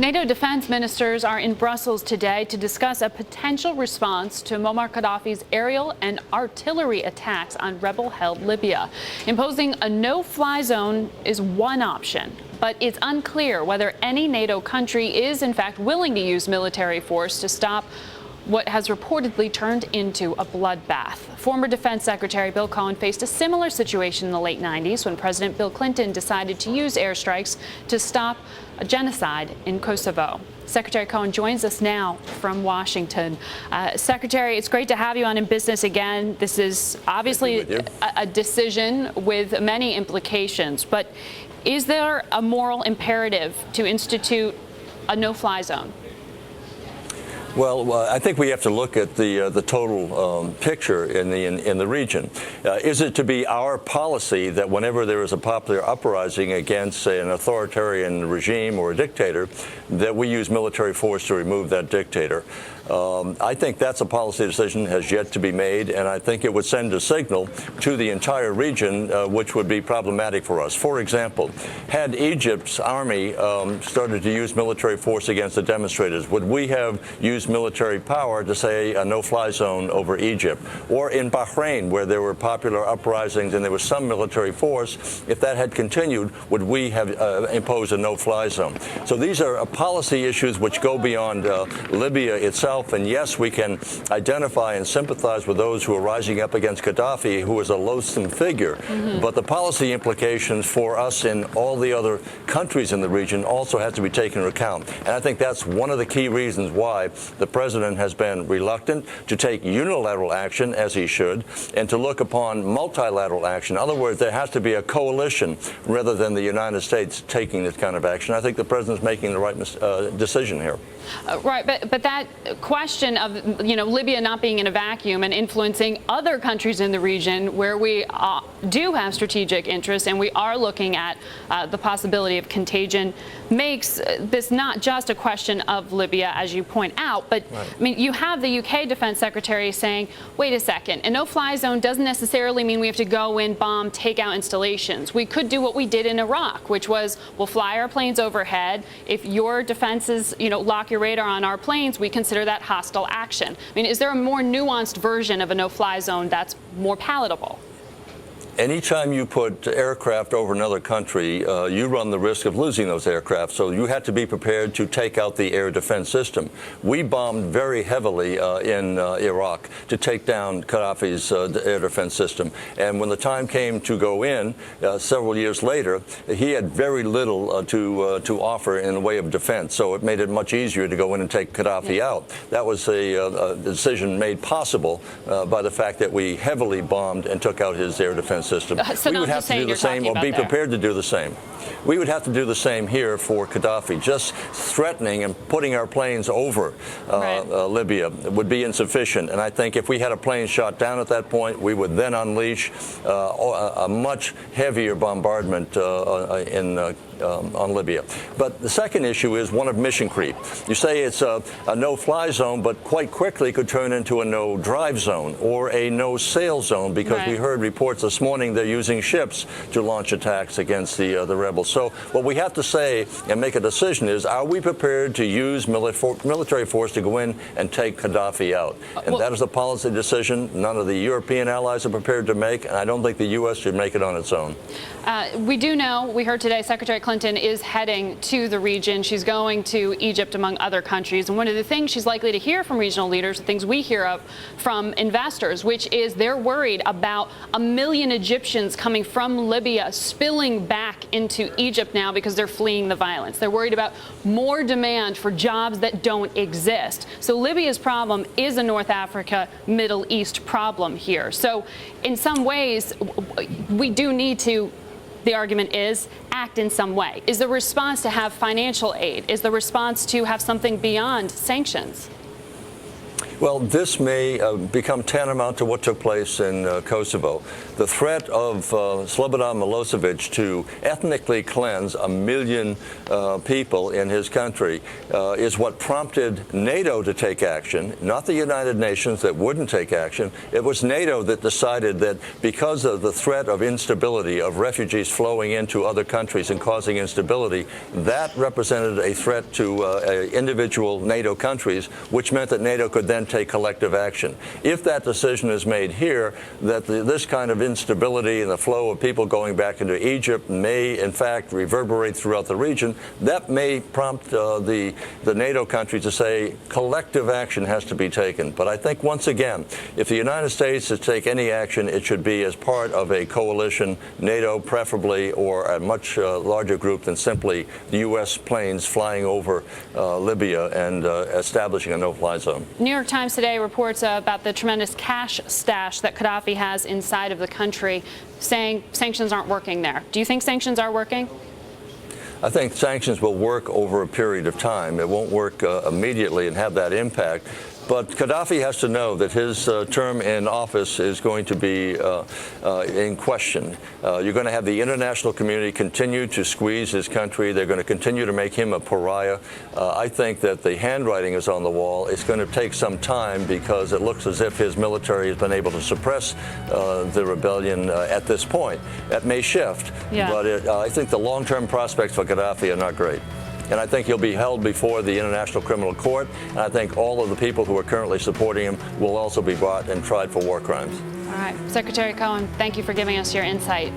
NATO defense ministers are in Brussels today to discuss a potential response to Muammar Gaddafi's aerial and artillery attacks on rebel-held Libya. Imposing a no-fly zone is one option, but it's unclear whether any NATO country is in fact willing to use military force to stop what has reportedly turned into a bloodbath. Former Defense Secretary Bill Cohen faced a similar situation in the late 90s when President Bill Clinton decided to use airstrikes to stop a genocide in Kosovo. Secretary Cohen joins us now from Washington. Secretary, it's great to have you on InBusiness again. This is obviously a decision with many implications, but is there a moral imperative to institute a no-fly zone? Well, I think we have to look at the total picture in the region. Is it to be our policy that whenever there is a popular uprising against, say, an authoritarian regime or a dictator, that we use military force to remove that dictator? I think that's a policy decision has yet to be made, and I think it would send a signal to the entire region, which would be problematic for us. For example, had Egypt's army started to use military force against the demonstrators, would we have used military power to say a no-fly zone over Egypt? Or in Bahrain, where there were popular uprisings and there was some military force, if that had continued, would we have imposed a no-fly zone? So these are policy issues which go beyond Libya itself. And yes, we can identify and sympathize with those who are rising up against Gaddafi, who is a loathsome figure. But the policy implications for us in all the other countries in the region also have to be taken into account. And I think that's one of the key reasons why the president has been reluctant to take unilateral action, as he should, and to look upon multilateral action. In other words, there has to be a coalition rather than the United States taking this kind of action. I think the president's making the right decision here. Right, but that question of, Libya not being in a vacuum and influencing other countries in the region where we do have strategic interests and we are looking at the possibility of contagion makes this not just a question of Libya, as you point out, but right. I mean, you have the UK Defense Secretary saying, wait a second, a no-fly zone doesn't necessarily mean we have to go in, bomb, take out installations. We could do what we did in Iraq, which was we'll fly our planes overhead. If your defenses, lock your radar on our planes, we consider that hostile action. I mean, is there a more nuanced version of a no-fly zone that's more palatable? Anytime you put aircraft over another country, you run the risk of losing those aircraft. So you have to be prepared to take out the air defense system. We bombed very heavily in Iraq to take down Gaddafi's air defense system. And when the time came to go in, several years later, he had very little to offer in the way of defense. So it made it much easier to go in and take Gaddafi out. That was a decision made possible by the fact that we heavily bombed and took out his air defense system. So we would have to do the same or be prepared to do the same. We would have to do the same here for Gaddafi. Just threatening and putting our planes over Libya would be insufficient. And I think if we had a plane shot down at that point, we would then unleash a much heavier bombardment on Libya. But the second issue is one of mission creep. You say it's a no-fly zone, but quite quickly could turn into a no-drive zone or a no-sail zone, because we heard reports this morning they're using ships to launch attacks against the rebels. So what we have to say and make a decision is, are we prepared to use military force to go in and take Gaddafi out? And that is a policy decision none of the European allies are prepared to make, and I don't think the U.S. should make it on its own. We do know, we heard today, Secretary Clinton is heading to the region. She's going to Egypt, among other countries. And one of the things she's likely to hear from regional leaders, the things we hear of from investors, which is they're worried about 1 million Egyptians coming from Libya spilling back into Egypt now because they're fleeing the violence. They're worried about more demand for jobs that don't exist. So Libya's problem is a North Africa, Middle East problem here. So in some ways, we do need to, the argument is, act in some way. Is the response to have financial aid? Is the response to have something beyond sanctions? Well, this may become tantamount to what took place in Kosovo. the threat of Slobodan Milosevic to ethnically cleanse 1 million people in his country is what prompted NATO to take action, not the United Nations that wouldn't take action. It was NATO that decided that because of the threat of instability, of refugees flowing into other countries and causing instability, that represented a threat to individual NATO countries, which meant that NATO could then take collective action. If that decision is made here, that this kind of instability and the flow of people going back into Egypt may, in fact, reverberate throughout the region, that may prompt the NATO countries to say collective action has to be taken. But I think, once again, if the United States is to take any action, it should be as part of a coalition, NATO preferably, or a much larger group than simply the U.S. planes flying over Libya and establishing a no-fly zone. New York Times today reports about the tremendous cash stash that Gaddafi has inside of the country, saying sanctions aren't working there. Do you think sanctions are working? I think sanctions will work over a period of time. It won't work immediately and have that impact. But Gaddafi has to know that his term in office is going to be in question. You're going to have the international community continue to squeeze his country. They're going to continue to make him a pariah. I think that the handwriting is on the wall. It's going to take some time because it looks as if his military has been able to suppress the rebellion at this point. That may shift, but I think the long-term prospects for Gaddafi are not great. And I think he'll be held before the International Criminal Court. And I think all of the people who are currently supporting him will also be brought and tried for war crimes. All right. Secretary Cohen, thank you for giving us your insight.